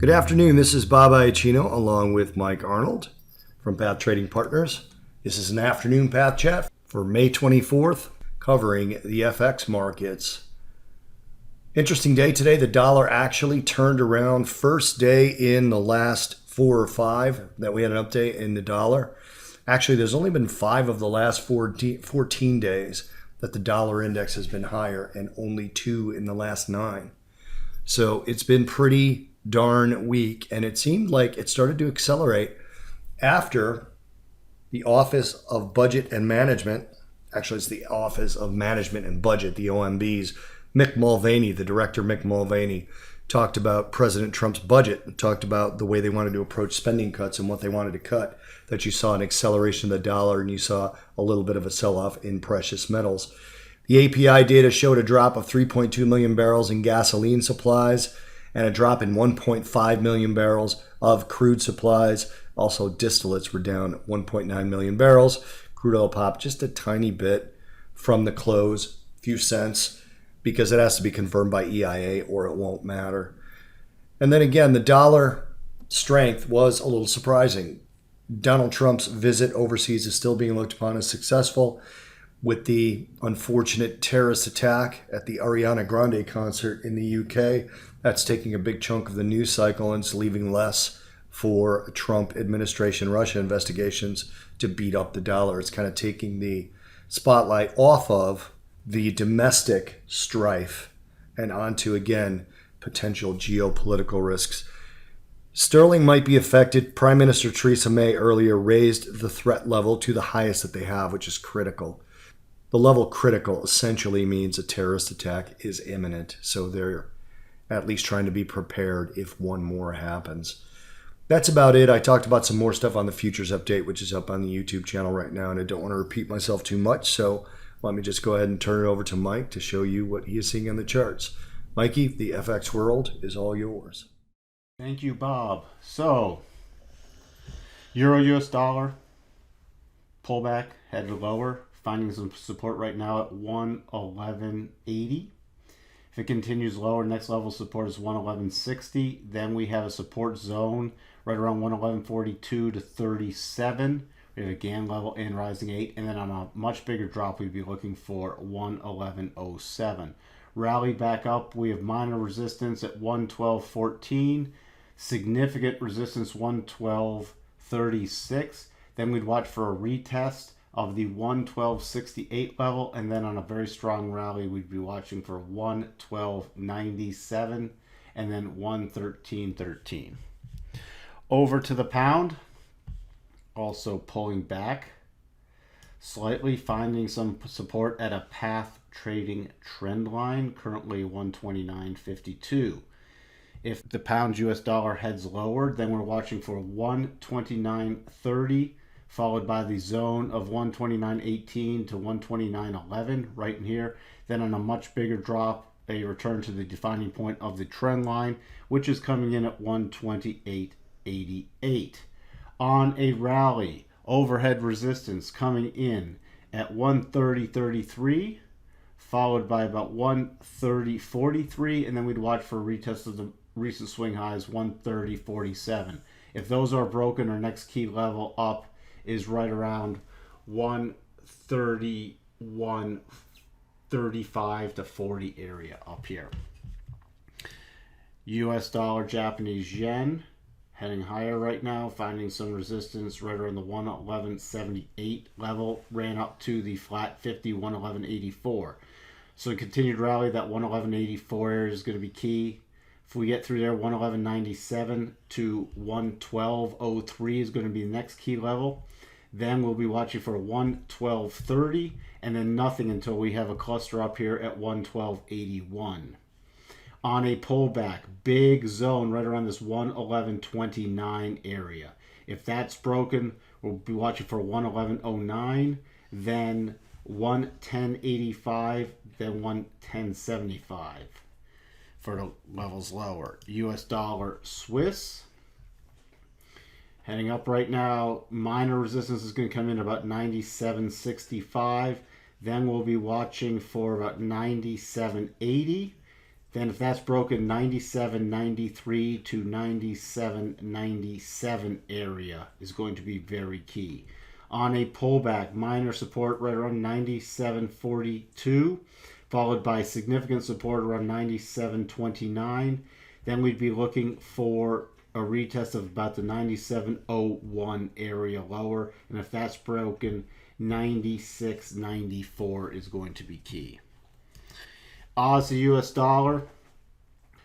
Good afternoon. This is Bob Iacchino along with Mike Arnold from Path Trading Partners. This is an afternoon Path Chat for May 24th, covering the FX markets. Interesting day today. The dollar actually turned around. First day in the last 4 or 5 that we had an update in the dollar. Actually, there's only been 5 of the last 14 days that the dollar index has been higher, and only 2 in the last 9. So it's been pretty darn weak, and it seemed like it started to accelerate after the Office of Budget and Management, actually it's the Office of Management and Budget, the OMB's, Mick Mulvaney, the director Mick Mulvaney, talked about President Trump's budget and talked about the way they wanted to approach spending cuts and what they wanted to cut, that you saw an acceleration of the dollar and you saw a little bit of a sell-off in precious metals. The API data showed a drop of 3.2 million barrels in gasoline supplies and a drop in 1.5 million barrels of crude supplies. Also, distillates were down 1.9 million barrels. Crude oil popped just a tiny bit from the close, few cents, because it has to be confirmed by EIA or it won't matter. And then again, the dollar strength was a little surprising. Donald Trump's visit overseas is still being looked upon as successful, with the unfortunate terrorist attack at the Ariana Grande concert in the UK. That's taking a big chunk of the news cycle, and it's leaving less for Trump administration Russia investigations to beat up the dollar. It's kind of taking the spotlight off of the domestic strife and onto, again, potential geopolitical risks. Sterling might be affected. Prime Minister Theresa May earlier raised the threat level to the highest that they have, which is critical. The level critical essentially means a terrorist attack is imminent, so they're at least trying to be prepared if one more happens. That's about it. I talked about some more stuff on the futures update, which is up on the YouTube channel right now, and I don't want to repeat myself too much, so let me just go ahead and turn it over to Mike to show you what he is seeing on the charts. Mikey, the FX world is all yours. Thank you, Bob. So, Euro US dollar pullback, headed lower, finding some support right now at 111.80. If it continues lower, next level support is 111.60. Then we have a support zone right around 111.42 to 37. We have a GAN level and rising 8. And then on a much bigger drop, we'd be looking for 111.07. Rally back up. We have minor resistance at 112.14. Significant resistance 112.36. Then we'd watch for a retest of the 112.68 level, and then on a very strong rally we'd be watching for 112.97 and then 113.13. Over to the pound, also pulling back slightly, finding some support at a path trading trend line, currently 129.52. If the pound US dollar heads lower, then we're watching for 129.30, followed by the zone of 129.18 to 129.11 right in here. Then on a much bigger drop, a return to the defining point of the trend line, which is coming in at 128.88. On a rally, overhead resistance coming in at 130.33, followed by about 130.43, and then we'd watch for a retest of the recent swing highs, 130.47. If those are broken, our next key level up is right around 131.35 to 40 area up here. US dollar, Japanese yen heading higher right now, finding some resistance right around the 111.78 level, ran up to the flat 50, 111.84. So a continued rally, that 111.84 area is going to be key. If we get through there, 111.97 to 112.03 is going to be the next key level. Then we'll be watching for 112.30 and then nothing until we have a cluster up here at 112.81. On a pullback, big zone right around this 111.29 area. If that's broken, we'll be watching for 111.09, then 110.85, then 110.75 for the levels lower. US dollar, Swiss heading up right now. Minor resistance is going to come in about 97.65. Then we'll be watching for about 97.80. Then if that's broken, 97.93 to 97.97 area is going to be very key. On a pullback, minor support right around 97.42, followed by significant support around 97.29. Then we'd be looking for a retest of about the 97.01 area lower. And if that's broken, 96.94 is going to be key. Aussie US dollar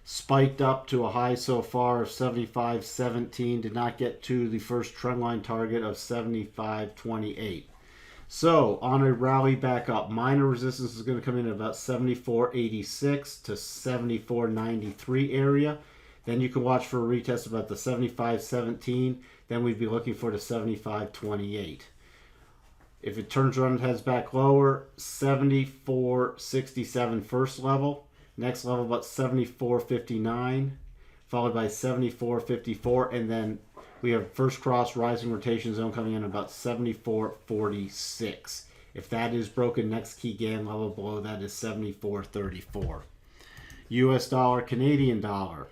spiked up to a high so far of 75.17. Did not get to the first trend line target of 75.28. So on a rally back up, minor resistance is going to come in at about 74.86 to 74.93 area. Then you can watch for a retest about the 75.17. Then we'd be looking for the 75.28. If it turns around and heads back lower, 74.67 first level. Next level about 74.59, followed by 74.54, and then we have first cross rising rotation zone coming in about 74.46. If that is broken, next key gain level below that is 74.34. US dollar, Canadian dollar.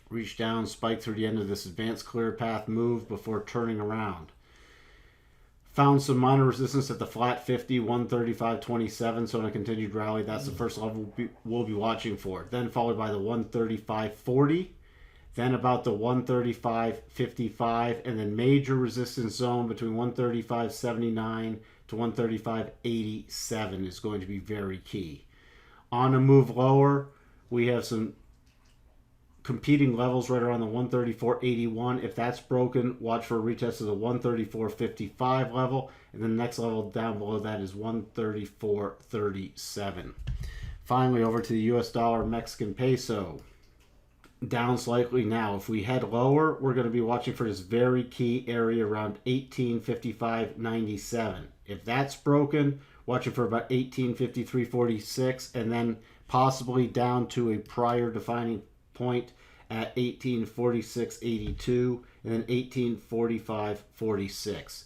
Reach down, spike through the end of this advanced clear path move before turning around. Found some minor resistance at the flat 50, 135.27. So in a continued rally, that's the first level we'll be watching for. Then followed by the 135.40. Then about the 135.55. And then major resistance zone between 135.79 to 135.87 is going to be very key. On a move lower, we have some competing levels right around the 134.81. If that's broken, watch for a retest of the 134.55 level, and the next level down below that is 134.37. Finally, over to the US dollar, Mexican peso. Down slightly now. If we head lower, we're going to be watching for this very key area around 1855.97. If that's broken, watching for about 1853.46, and then possibly down to a prior defining point at 1846.82 and then 1845.46.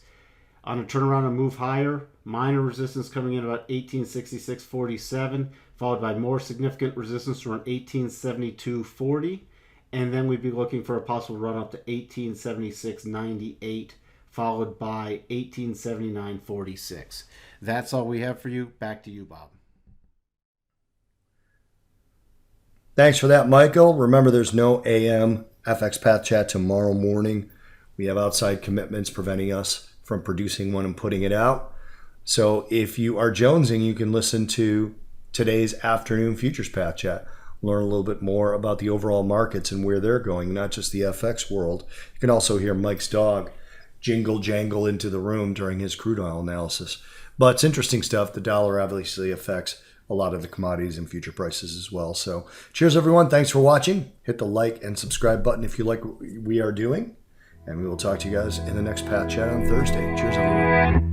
On a turnaround and move higher, minor resistance coming in about 1866.47, followed by more significant resistance around 1872.40, and then we'd be looking for a possible run up to 1876.98, followed by 1879.46. That's all we have for you. Back to you, Bob. Thanks for that, Michael. Remember, there's no AM FX Path Chat tomorrow morning. We have outside commitments preventing us from producing one and putting it out. So if you are jonesing, you can listen to today's afternoon Futures Path Chat. Learn a little bit more about the overall markets and where they're going, not just the FX world. You can also hear Mike's dog jingle jangle into the room during his crude oil analysis. But it's interesting stuff. The dollar obviously affects a lot of the commodities and future prices as well. So cheers, everyone. Thanks for watching. Hit the like and subscribe button if you like what we are doing. And we will talk to you guys in the next Path Chat on Thursday. Cheers, everyone.